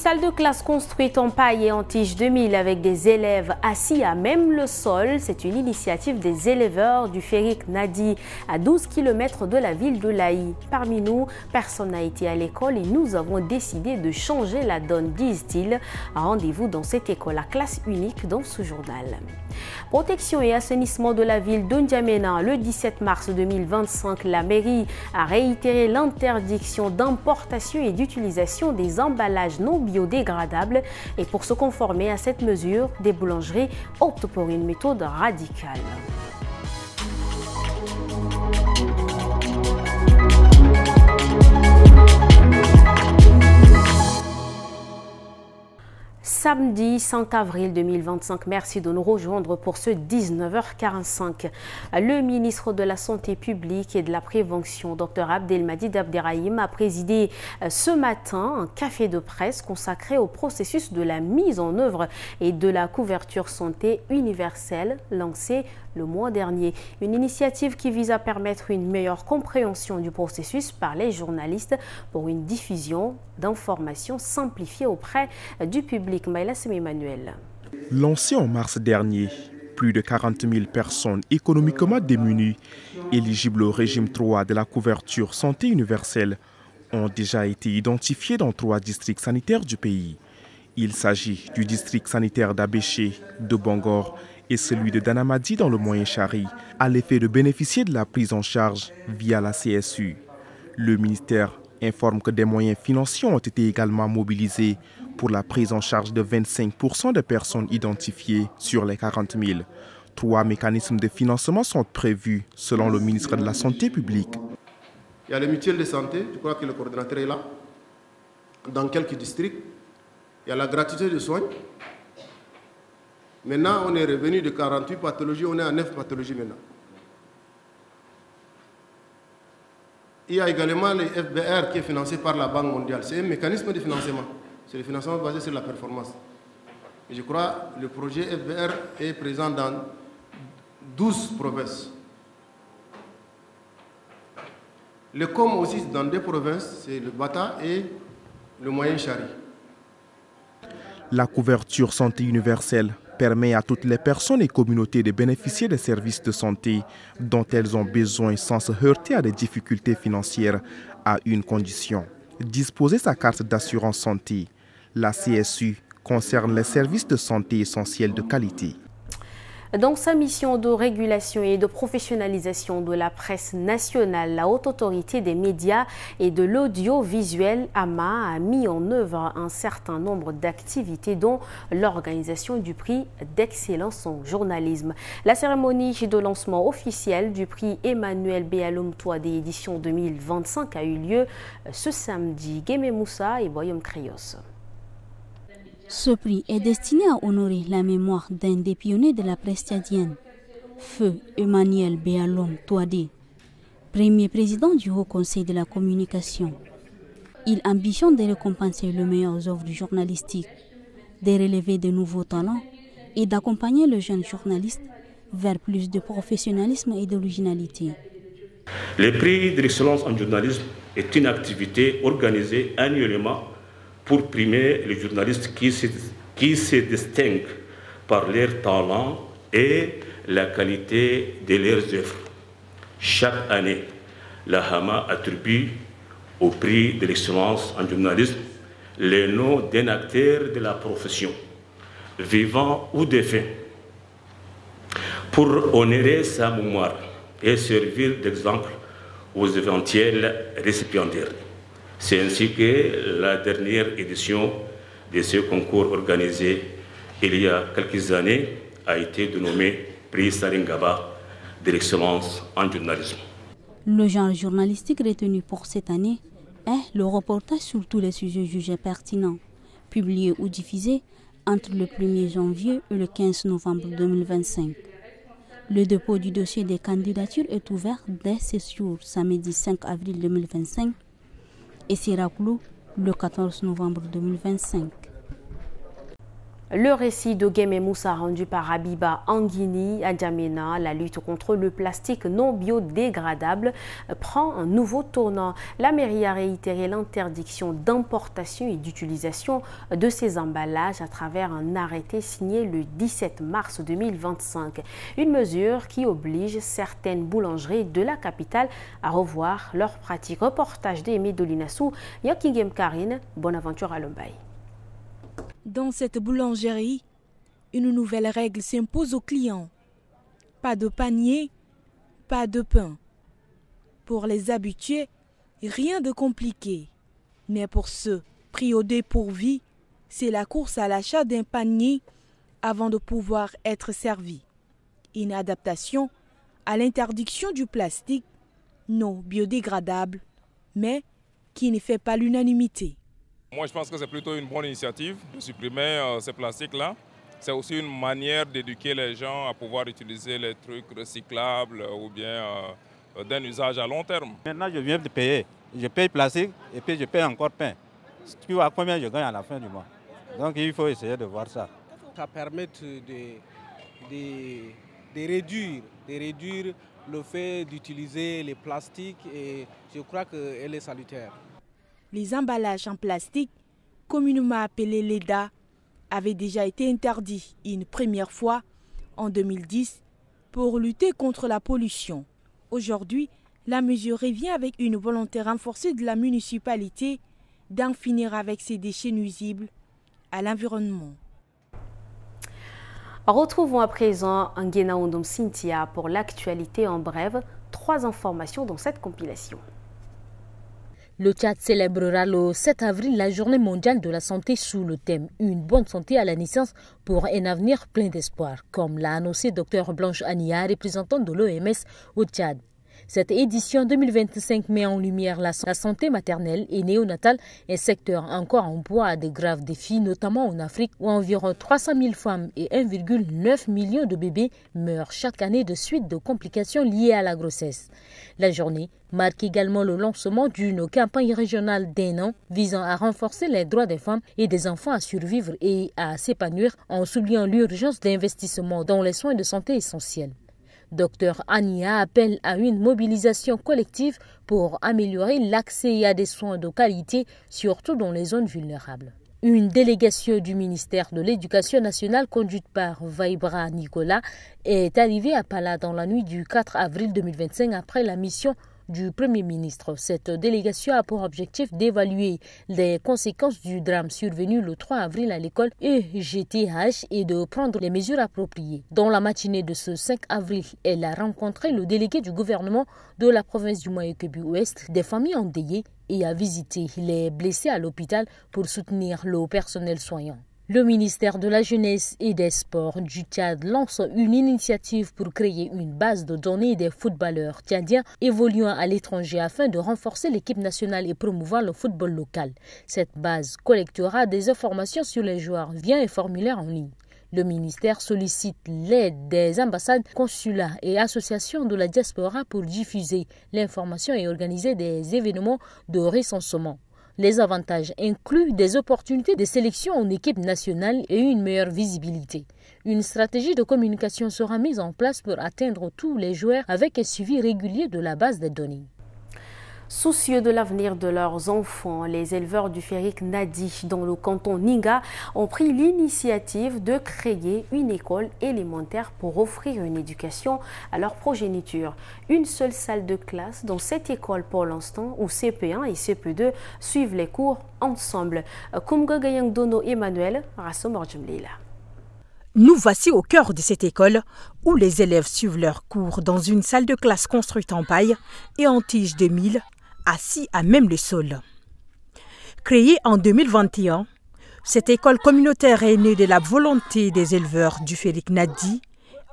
salle de classe construite en paille et en tige 2000 avec des élèves assis à même le sol. C'est une initiative des éleveurs du Férik Nadi à 12 km de la ville de Laï. Parmi nous, personne n'a été à l'école et nous avons décidé de changer la donne, disent-ils. Rendez-vous dans cette école à classe unique dans ce journal. Protection et assainissement de la ville de N'Djamena. Le 17 mars 2025, la mairie a réitéré l'interdiction d'importation et d'utilisation des emballages non biodégradables. Et pour se conformer à cette mesure, des boulangeries optent pour une méthode radicale. Samedi 5 avril 2025, merci de nous rejoindre pour ce 19h45. Le ministre de la Santé publique et de la Prévention, Dr Abdelmadid Abderrahim, a présidé ce matin un café de presse consacré au processus de la mise en œuvre et de la couverture santé universelle lancée le mois dernier. Une initiative qui vise à permettre une meilleure compréhension du processus par les journalistes pour une diffusion d'informations simplifiées auprès du public. Emmanuel. Lancé en mars dernier, plus de 40 000 personnes économiquement démunies, éligibles au régime 3 de la couverture santé universelle, ont déjà été identifiées dans 3 districts sanitaires du pays. Il s'agit du district sanitaire d'Abéché, de Bangor et celui de Danamadi dans le Moyen-Chari, à l'effet de bénéficier de la prise en charge via la CSU. Le ministère informe que des moyens financiers ont été également mobilisés pour la prise en charge de 25% de personnes identifiées sur les 40 000. 3 mécanismes de financement sont prévus selon le ministre de la Santé publique. Il y a les mutuelles de santé, je crois que le coordinateur est là, dans quelques districts. Il y a la gratuité de soins. Maintenant, on est revenu de 48 pathologies, on est à 9 pathologies maintenant. Il y a également le FBR qui est financé par la Banque mondiale. C'est un mécanisme de financement. C'est le financement basé sur la performance. Et je crois que le projet FBR est présent dans 12 provinces. Le COM aussi dans 2 provinces, c'est le Bata et le Moyen-Chari. La couverture santé universelle permet à toutes les personnes et communautés de bénéficier des services de santé dont elles ont besoin sans se heurter à des difficultés financières, à une condition: disposer sa carte d'assurance santé. La CSU concerne les services de santé essentiels de qualité. Dans sa mission de régulation et de professionnalisation de la presse nationale, la Haute Autorité des médias et de l'audiovisuel, AMA, a mis en œuvre un certain nombre d'activités, dont l'organisation du prix d'excellence en journalisme. La cérémonie de lancement officiel du prix Emmanuel Béaloum Touadé édition 2025 a eu lieu ce samedi. Guémé Moussa et Boyom Krios. Ce prix est destiné à honorer la mémoire d'un des pionniers de la presse tchadienne, Feu Emmanuel Béaloum Touadé, premier président du Haut Conseil de la communication. Il ambitionne de récompenser les meilleures œuvres journalistiques, de relever de nouveaux talents et d'accompagner le jeune journaliste vers plus de professionnalisme et d'originalité. Le prix de l'excellence en journalisme est une activité organisée annuellement pour primer les journalistes qui se distinguent par leur talent et la qualité de leurs œuvres. Chaque année, la HAMA attribue au prix de l'excellence en journalisme le nom d'un acteur de la profession, vivant ou défunt, pour honorer sa mémoire et servir d'exemple aux éventuels récipiendaires. C'est ainsi que la dernière édition de ce concours organisé il y a quelques années a été dénommé Prix Saringaba de l'excellence en journalisme. Le genre journalistique retenu pour cette année est le reportage sur tous les sujets jugés pertinents, publiés ou diffusés entre le 1er janvier et le 15 novembre 2025. Le dépôt du dossier des candidatures est ouvert dès ce jour, samedi 5 avril 2025, et sera clos le 14 novembre 2025. Le récit de Guémé Moussa rendu par Habiba Anguini à N'Djamena, la lutte contre le plastique non biodégradable prend un nouveau tournant. La mairie a réitéré l'interdiction d'importation et d'utilisation de ces emballages à travers un arrêté signé le 17 mars 2025. Une mesure qui oblige certaines boulangeries de la capitale à revoir leurs pratiques. Reportage d'Aimé Dolinassou, Yakingem Karine, bonne aventure à Lombay. Dans cette boulangerie, une nouvelle règle s'impose aux clients. Pas de panier, pas de pain. Pour les habitués, rien de compliqué. Mais pour ceux pris au dépourvu, c'est la course à l'achat d'un panier avant de pouvoir être servi. Une adaptation à l'interdiction du plastique non biodégradable, mais qui ne fait pas l'unanimité. Moi, je pense que c'est plutôt une bonne initiative de supprimer ces plastiques-là. C'est aussi une manière d'éduquer les gens à pouvoir utiliser les trucs recyclables ou bien d'un usage à long terme. Maintenant, je viens de payer. Je paye plastique et puis je paye encore pain. Tu vois combien je gagne à la fin du mois. Donc, il faut essayer de voir ça. Ça permet de réduire le fait d'utiliser les plastiques et je crois qu'elle est salutaire. Les emballages en plastique, communément appelés LEDA, avaient déjà été interdits une première fois en 2010 pour lutter contre la pollution. Aujourd'hui, la mesure revient avec une volonté renforcée de la municipalité d'en finir avec ces déchets nuisibles à l'environnement. Retrouvons à présent Nguena Ondom Cynthia pour l'actualité en bref. 3 informations dans cette compilation. Le Tchad célébrera le 7 avril la journée mondiale de la santé sous le thème « Une bonne santé à la naissance pour un avenir plein d'espoir », comme l'a annoncé Dr Blanche Ania, représentante de l'OMS au Tchad. Cette édition 2025 met en lumière la santé maternelle et néonatale, un secteur encore en proie à de graves défis, notamment en Afrique, où environ 300 000 femmes et 1,9 million de bébés meurent chaque année de suite de complications liées à la grossesse. La journée marque également le lancement d'une campagne régionale d'1 an visant à renforcer les droits des femmes et des enfants à survivre et à s'épanouir en soulignant l'urgence d'investissement dans les soins de santé essentiels. Dr Ania appelle à une mobilisation collective pour améliorer l'accès à des soins de qualité, surtout dans les zones vulnérables. Une délégation du ministère de l'Éducation nationale conduite par Vaibra Nicolas est arrivée à Pala dans la nuit du 4 avril 2025 après la mission du Premier ministre. Cette délégation a pour objectif d'évaluer les conséquences du drame survenu le 3 avril à l'école EGTH et de prendre les mesures appropriées. Dans la matinée de ce 5 avril, elle a rencontré le délégué du gouvernement de la province du Moyen-Kébu-Ouest, des familles endeuillées et a visité les blessés à l'hôpital pour soutenir le personnel soignant. Le ministère de la Jeunesse et des Sports du Tchad lance une initiative pour créer une base de données des footballeurs tchadiens évoluant à l'étranger afin de renforcer l'équipe nationale et promouvoir le football local. Cette base collectera des informations sur les joueurs via un formulaire en ligne. Le ministère sollicite l'aide des ambassades, consulats et associations de la diaspora pour diffuser l'information et organiser des événements de recensement. Les avantages incluent des opportunités de sélection en équipe nationale et une meilleure visibilité. Une stratégie de communication sera mise en place pour atteindre tous les joueurs avec un suivi régulier de la base des données. Soucieux de l'avenir de leurs enfants, les éleveurs du Férik Nadi dans le canton Ninga ont pris l'initiative de créer une école élémentaire pour offrir une éducation à leur progéniture. Une seule salle de classe dans cette école pour l'instant où CP1 et CP2 suivent les cours ensemble. Kumgagayang Dono Emmanuel, Rassomorjumlila. Nous voici au cœur de cette école où les élèves suivent leurs cours dans une salle de classe construite en paille et en tige de mille, assis à même le sol. Créée en 2021, cette école communautaire est née de la volonté des éleveurs du Férik Nadi,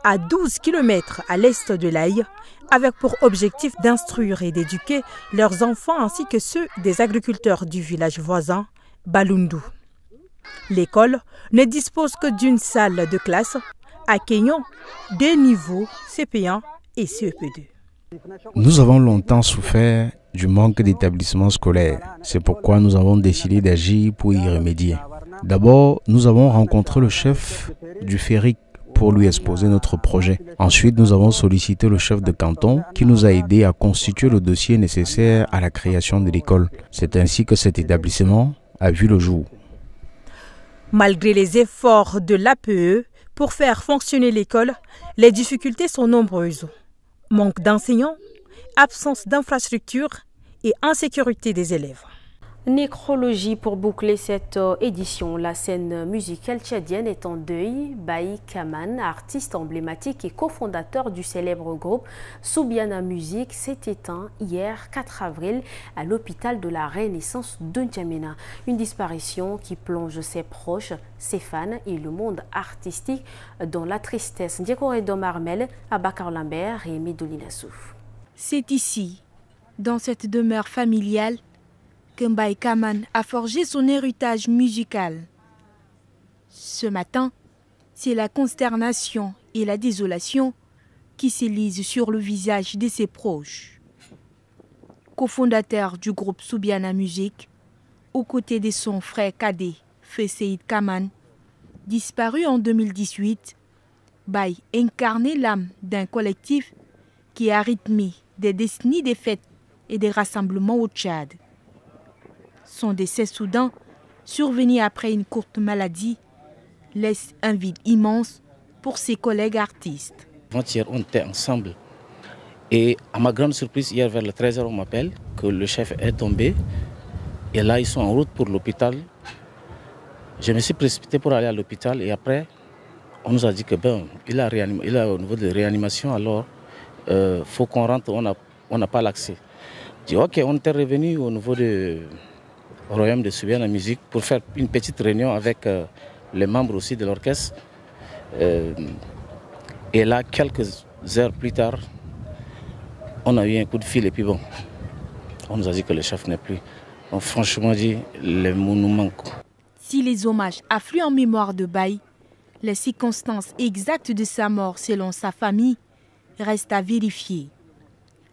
à 12 km à l'est de l'Aï, avec pour objectif d'instruire et d'éduquer leurs enfants ainsi que ceux des agriculteurs du village voisin, Balundu. L'école ne dispose que d'une salle de classe accueillant des niveaux CP1 et CP2. Nous avons longtemps souffert du manque d'établissements scolaires. C'est pourquoi nous avons décidé d'agir pour y remédier. D'abord, nous avons rencontré le chef du FERIC pour lui exposer notre projet. Ensuite, nous avons sollicité le chef de canton qui nous a aidés à constituer le dossier nécessaire à la création de l'école. C'est ainsi que cet établissement a vu le jour. Malgré les efforts de l'APE pour faire fonctionner l'école, les difficultés sont nombreuses. Manque d'enseignants, absence d'infrastructures et insécurité des élèves. Nécrologie pour boucler cette édition. La scène musicale tchadienne est en deuil. Baï Kaman, artiste emblématique et cofondateur du célèbre groupe Soubiana Musique, s'est éteint hier 4 avril à l'hôpital de la Renaissance de N'Djamena. Une disparition qui plonge ses proches, ses fans et le monde artistique dans la tristesse. Ndiekoredom Armel, Abakar Lambert et Medolina Souf. C'est ici, dans cette demeure familiale, que Baï Kaman a forgé son héritage musical. Ce matin, c'est la consternation et la désolation qui s'élisent sur le visage de ses proches. Cofondateur du groupe Soubiana Musique, aux côtés de son frère cadet, Fesseid Kaman, disparu en 2018, Baï incarnait l'âme d'un collectif qui a rythmé des décennies de fêtes et des rassemblements au Tchad. Son décès soudain, survenu après une courte maladie, laisse un vide immense pour ses collègues artistes. Avant-hier, on était ensemble. Et à ma grande surprise, hier vers le 13h, on m'appelle que le chef est tombé. Et là, ils sont en route pour l'hôpital. Je me suis précipité pour aller à l'hôpital. Et après, on nous a dit que il est au niveau de réanimation. Alors, faut qu'on rentre, on n'a pas l'accès. J'ai dit, ok, on était revenu au niveau au royaume de Soubiana Musique pour faire une petite réunion avec les membres aussi de l'orchestre. Et là, quelques heures plus tard, on a eu un coup de fil et puis bon, on nous a dit que le chef n'est plus. Donc franchement dit, les mots nous manquent. Si les hommages affluent en mémoire de Baï, les circonstances exactes de sa mort selon sa famille restent à vérifier.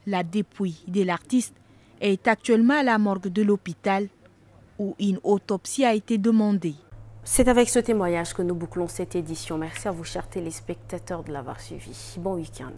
La dépouille de l'artiste est actuellement à la morgue de l'hôpital où une autopsie a été demandée. C'est avec ce témoignage que nous bouclons cette édition. Merci à vous, chers téléspectateurs, de l'avoir suivi. Bon week-end.